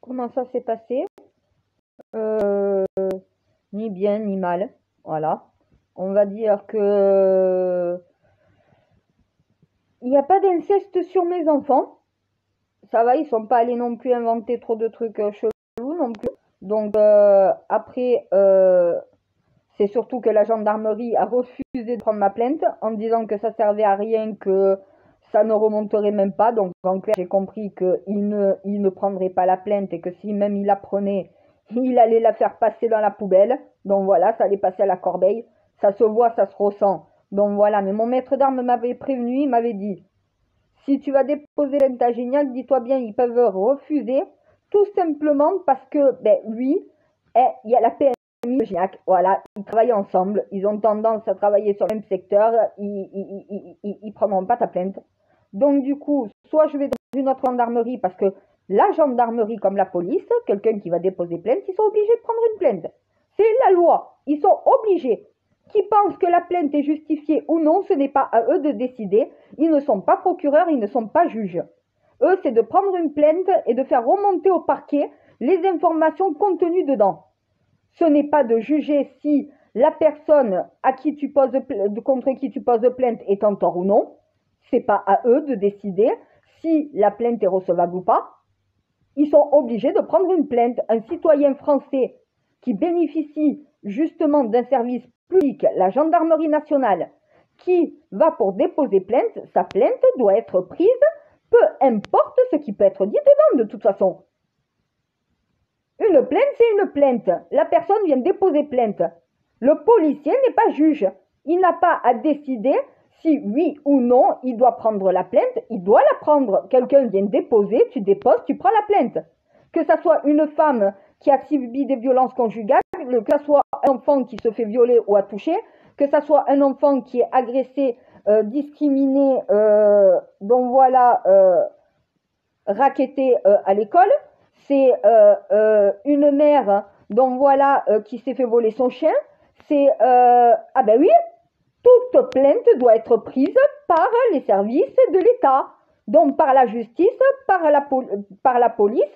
Comment ça s'est passé? Euh, Ni bien ni mal. Voilà. On va dire que il n'y a pas d'inceste sur mes enfants. Ça va, ils sont pas allés non plus inventer trop de trucs chelous non plus. Donc après, c'est surtout que la gendarmerie a refusé de prendre ma plainte en disant que ça servait à rien, que ça ne remonterait même pas. Donc en clair, j'ai compris qu'il ne prendrait pas la plainte et que si même il la prenait, il allait la faire passer dans la poubelle. Donc voilà, ça allait passer à la corbeille. Ça se voit, ça se ressent. Donc voilà, mais mon maître d'armes m'avait prévenu, il m'avait dit, si tu vas déposer plainte à Gignac, dis-toi bien, ils peuvent refuser, tout simplement parce que, ben, lui, il y a la PMI de Gignac, voilà, ils travaillent ensemble, ils ont tendance à travailler sur le même secteur, ils prendront pas ta plainte. Donc du coup, soit je vais dans une autre gendarmerie, parce que la gendarmerie comme la police, quelqu'un qui va déposer plainte, ils sont obligés de prendre une plainte. C'est la loi, ils sont obligés. Qui pensent que la plainte est justifiée ou non, ce n'est pas à eux de décider. Ils ne sont pas procureurs, ils ne sont pas juges. Eux, c'est de prendre une plainte et de faire remonter au parquet les informations contenues dedans. Ce n'est pas de juger si la personne contre qui tu poses plainte est en tort ou non. Ce n'est pas à eux de décider si la plainte est recevable ou pas. Ils sont obligés de prendre une plainte. Un citoyen français qui bénéficie justement d'un service public, la gendarmerie nationale, qui va pour déposer plainte, sa plainte doit être prise, peu importe ce qui peut être dit dedans de toute façon. Une plainte, c'est une plainte. La personne vient déposer plainte. Le policier n'est pas juge. Il n'a pas à décider si oui ou non il doit prendre la plainte. Il doit la prendre. Quelqu'un vient déposer, tu déposes, tu prends la plainte. Que ça soit une femme qui a subi des violences conjugales, que ça soit un enfant qui se fait violer ou toucher, que ça soit un enfant qui est agressé, discriminé, donc voilà, racketté à l'école, c'est une mère, donc voilà, qui s'est fait voler son chien, c'est, ah ben oui, toute plainte doit être prise par les services de l'État, donc par la justice, par la police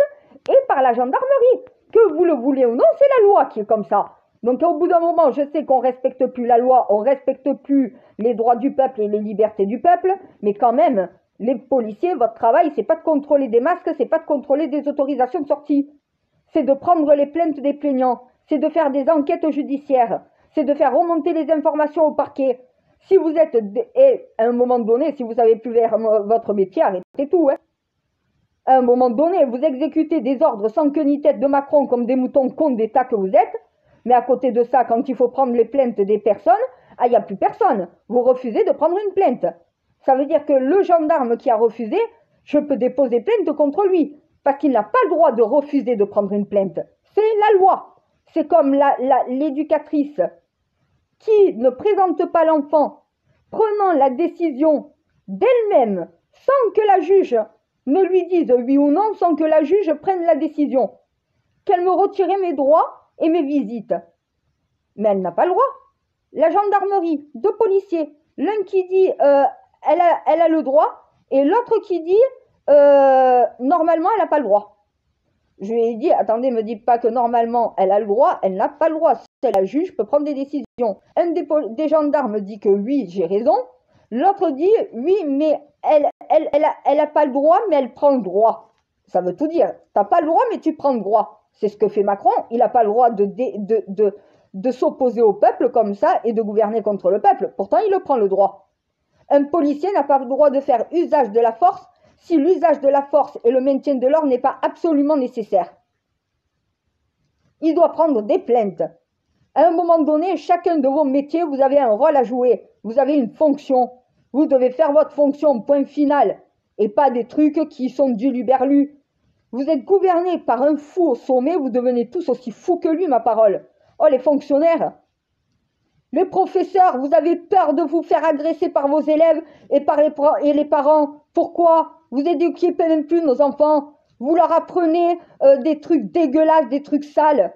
et par la gendarmerie. Que vous le voulez ou non, c'est la loi qui est comme ça. Donc au bout d'un moment, je sais qu'on ne respecte plus la loi, on ne respecte plus les droits du peuple et les libertés du peuple, mais quand même, les policiers, votre travail, c'est pas de contrôler des masques, c'est pas de contrôler des autorisations de sortie. C'est de prendre les plaintes des plaignants, c'est de faire des enquêtes judiciaires, c'est de faire remonter les informations au parquet. Si vous êtes, et à un moment donné, si vous avez pu faire votre métier, arrêtez tout, hein. À un moment donné, vous exécutez des ordres sans queue ni tête de Macron comme des moutons cons d'État que vous êtes, mais à côté de ça, quand il faut prendre les plaintes des personnes, il n'y a plus personne. Vous refusez de prendre une plainte. Ça veut dire que le gendarme qui a refusé, je peux déposer plainte contre lui, parce qu'il n'a pas le droit de refuser de prendre une plainte. C'est la loi. C'est comme l'éducatrice qui ne présente pas l'enfant, prenant la décision d'elle-même, sans que la juge ne lui dise oui ou non, sans que la juge prenne la décision, qu'elle me retirait mes droits et mes visites. Mais elle n'a pas le droit. La gendarmerie, deux policiers, l'un qui dit elle a le droit, et l'autre qui dit normalement elle n'a pas le droit. Je lui ai dit, attendez, me dites pas que normalement elle a le droit, elle n'a pas le droit. C'est la juge peut prendre des décisions. Un des gendarmes dit que oui, j'ai raison. L'autre dit oui, mais elle a pas le droit, mais elle prend le droit. Ça veut tout dire. T'as pas le droit, mais tu prends le droit. C'est ce que fait Macron. Il n'a pas le droit de s'opposer au peuple comme ça et de gouverner contre le peuple. Pourtant, il le prend le droit. Un policier n'a pas le droit de faire usage de la force si l'usage de la force et le maintien de l'ordre n'est pas absolument nécessaire. Il doit prendre des plaintes. À un moment donné, chacun de vos métiers, vous avez un rôle à jouer. Vous avez une fonction. Vous devez faire votre fonction, point final. Et pas des trucs qui sont du luberlu. Vous êtes gouverné par un fou au sommet, vous devenez tous aussi fous que lui, ma parole. Oh, les fonctionnaires, les professeurs, vous avez peur de vous faire agresser par vos élèves et par les parents. Pourquoi? Vous éduquez même plus nos enfants. Vous leur apprenez des trucs dégueulasses, des trucs sales.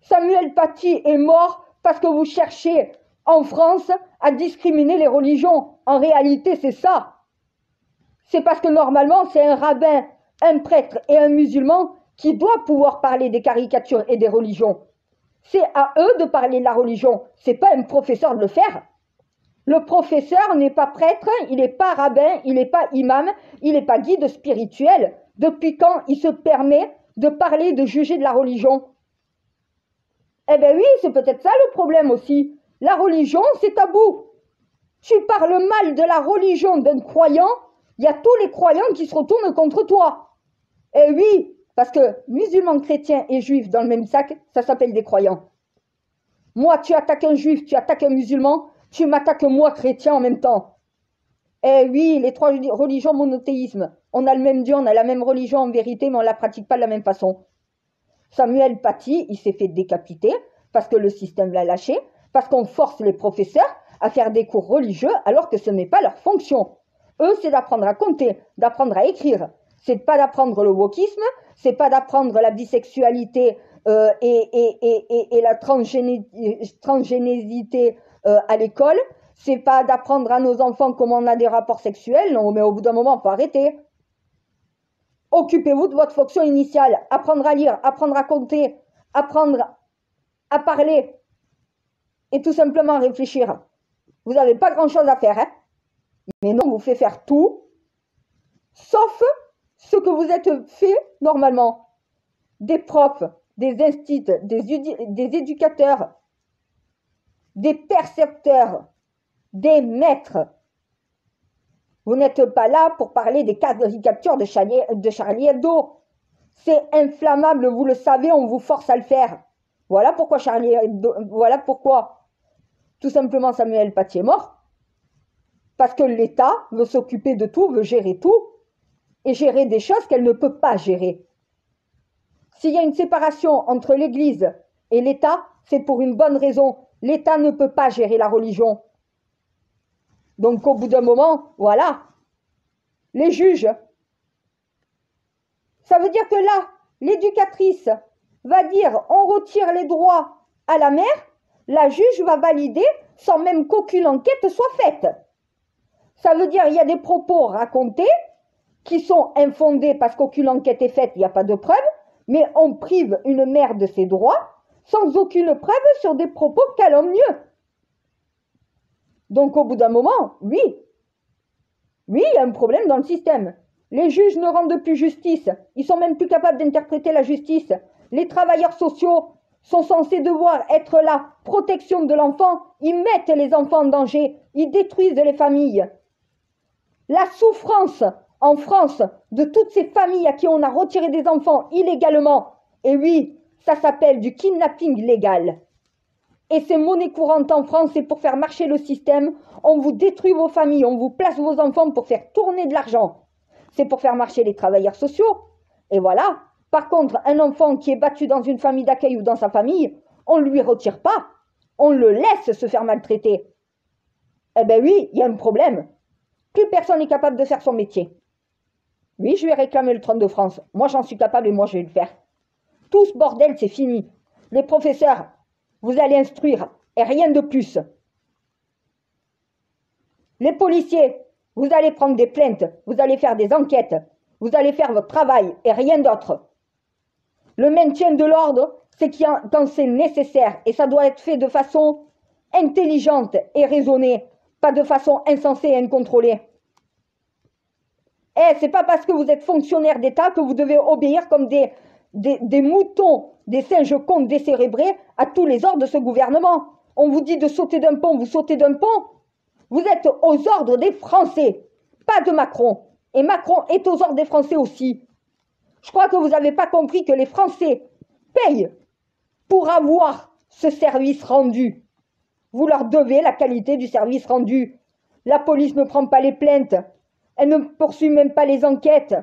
Samuel Paty est mort parce que vous cherchez en France à discriminer les religions. En réalité, c'est ça. C'est parce que normalement, c'est un rabbin, un prêtre et un musulman qui doit pouvoir parler des caricatures et des religions. C'est à eux de parler de la religion. C'est pas un professeur de le faire. Le professeur n'est pas prêtre, il n'est pas rabbin, il n'est pas imam, il n'est pas guide spirituel. Depuis quand il se permet de parler, de juger de la religion? Eh bien oui, c'est peut-être ça le problème aussi. La religion, c'est tabou. Tu parles mal de la religion d'un croyant, il y a tous les croyants qui se retournent contre toi. Eh oui, parce que musulmans, chrétiens et juifs dans le même sac, ça s'appelle des croyants. Moi, tu attaques un juif, tu attaques un musulman, tu m'attaques moi, chrétien, en même temps. Eh oui, les trois religions monothéisme. On a le même Dieu, on a la même religion en vérité, mais on ne la pratique pas de la même façon. Samuel Paty, il s'est fait décapiter parce que le système l'a lâché, parce qu'on force les professeurs à faire des cours religieux alors que ce n'est pas leur fonction. Eux, c'est d'apprendre à compter, d'apprendre à écrire. C'est pas d'apprendre le wokisme, c'est pas d'apprendre la bisexualité et la transgénésité à l'école. C'est pas d'apprendre à nos enfants comment on a des rapports sexuels. Non, mais au bout d'un moment, il faut arrêter. Occupez-vous de votre fonction initiale. Apprendre à lire, apprendre à compter, apprendre à parler et tout simplement réfléchir. Vous n'avez pas grand-chose à faire, hein? Mais non, on vous fait faire tout, sauf ce que vous êtes fait normalement. Des profs, des instituts, des éducateurs, des percepteurs, des maîtres. Vous n'êtes pas là pour parler des caricatures de Charlie Hebdo. C'est inflammable, vous le savez, on vous force à le faire. Voilà pourquoi Charlie Hebdo, voilà pourquoi tout simplement Samuel Paty est mort. Parce que l'État veut s'occuper de tout, veut gérer tout, et gérer des choses qu'elle ne peut pas gérer. S'il y a une séparation entre l'Église et l'État, c'est pour une bonne raison. L'État ne peut pas gérer la religion. Donc au bout d'un moment, voilà, les juges. Ça veut dire que là, l'éducatrice va dire on retire les droits à la mère, la juge va valider sans même qu'aucune enquête soit faite. Ça veut dire qu'il y a des propos racontés qui sont infondés parce qu'aucune enquête est faite, il n'y a pas de preuves, mais on prive une mère de ses droits sans aucune preuve sur des propos calomnieux. Donc au bout d'un moment, oui, il y a un problème dans le système. Les juges ne rendent plus justice, ils sont même plus capables d'interpréter la justice. Les travailleurs sociaux sont censés devoir être là, protection de l'enfant, ils mettent les enfants en danger, ils détruisent les familles. La souffrance en France de toutes ces familles à qui on a retiré des enfants illégalement, et oui, ça s'appelle du kidnapping légal. Et c'est monnaie courante en France, c'est pour faire marcher le système. On vous détruit vos familles, on vous place vos enfants pour faire tourner de l'argent. C'est pour faire marcher les travailleurs sociaux. Et voilà. Par contre, un enfant qui est battu dans une famille d'accueil ou dans sa famille, on ne lui retire pas. On le laisse se faire maltraiter. Eh bien oui, il y a un problème. Plus personne n'est capable de faire son métier. Oui, je vais réclamer le trône de France. Moi, j'en suis capable et moi, je vais le faire. Tout ce bordel, c'est fini. Les professeurs, vous allez instruire et rien de plus. Les policiers, vous allez prendre des plaintes, vous allez faire des enquêtes, vous allez faire votre travail et rien d'autre. Le maintien de l'ordre, c'est quand c'est nécessaire et ça doit être fait de façon intelligente et raisonnée, pas de façon insensée et incontrôlée. C'est pas parce que vous êtes fonctionnaire d'État que vous devez obéir comme des moutons, des singes cons décérébrés à tous les ordres de ce gouvernement. On vous dit de sauter d'un pont, vous sautez d'un pont. Vous êtes aux ordres des Français, pas de Macron. Et Macron est aux ordres des Français aussi. Je crois que vous n'avez pas compris que les Français payent pour avoir ce service rendu. Vous leur devez la qualité du service rendu. La police ne prend pas les plaintes. Elle ne poursuit même pas les enquêtes.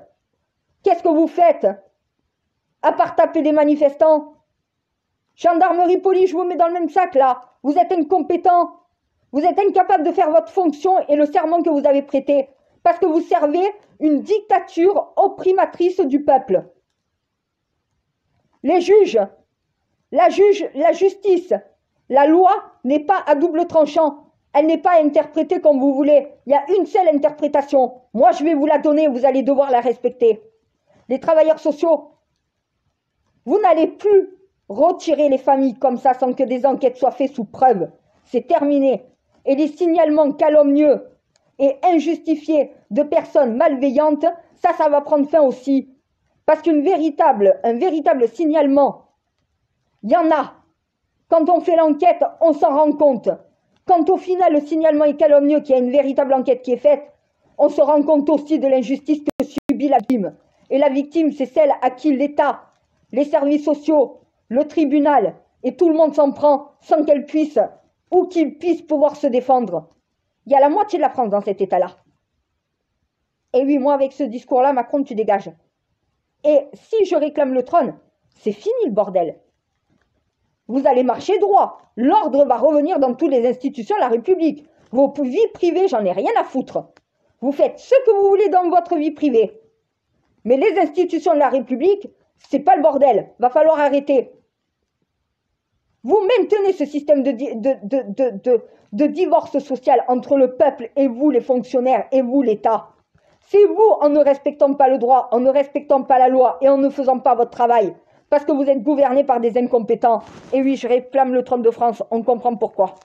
Qu'est-ce que vous faites? À part taper des manifestants. Gendarmerie, police, je vous mets dans le même sac là. Vous êtes incompétents. Vous êtes incapables de faire votre fonction et le serment que vous avez prêté. Parce que vous servez une dictature opprimatrice du peuple. Les juges, la justice, la loi n'est pas à double tranchant. Elle n'est pas interprétée comme vous voulez. Il y a une seule interprétation. Moi, je vais vous la donner, vous allez devoir la respecter. Les travailleurs sociaux, Vous n'allez plus retirer les familles comme ça sans que des enquêtes soient faites sous preuve. C'est terminé. Et les signalements calomnieux et injustifiés de personnes malveillantes, ça va prendre fin aussi. Parce un véritable signalement, il y en a. Quand on fait l'enquête, on s'en rend compte. Quand au final le signalement est calomnieux, qu'il y a une véritable enquête qui est faite, on se rend compte aussi de l'injustice que subit la victime. Et la victime, c'est celle à qui l'État, les services sociaux, le tribunal, et tout le monde s'en prend sans qu'elle puisse ou qu'il puisse pouvoir se défendre. Il y a la moitié de la France dans cet état-là. Et oui, moi avec ce discours-là, Macron, tu dégages. Et si je réclame le trône, c'est fini le bordel. Vous allez marcher droit. L'ordre va revenir dans toutes les institutions de la République. Vos vies privées, j'en ai rien à foutre. Vous faites ce que vous voulez dans votre vie privée. Mais les institutions de la République, c'est pas le bordel. Va falloir arrêter. Vous maintenez ce système de divorce social entre le peuple et vous, les fonctionnaires, et vous, l'État. C'est vous, en ne respectant pas le droit, en ne respectant pas la loi et en ne faisant pas votre travail. Parce que vous êtes gouverné par des incompétents. Et oui, je réclame le trône de France, on comprend pourquoi.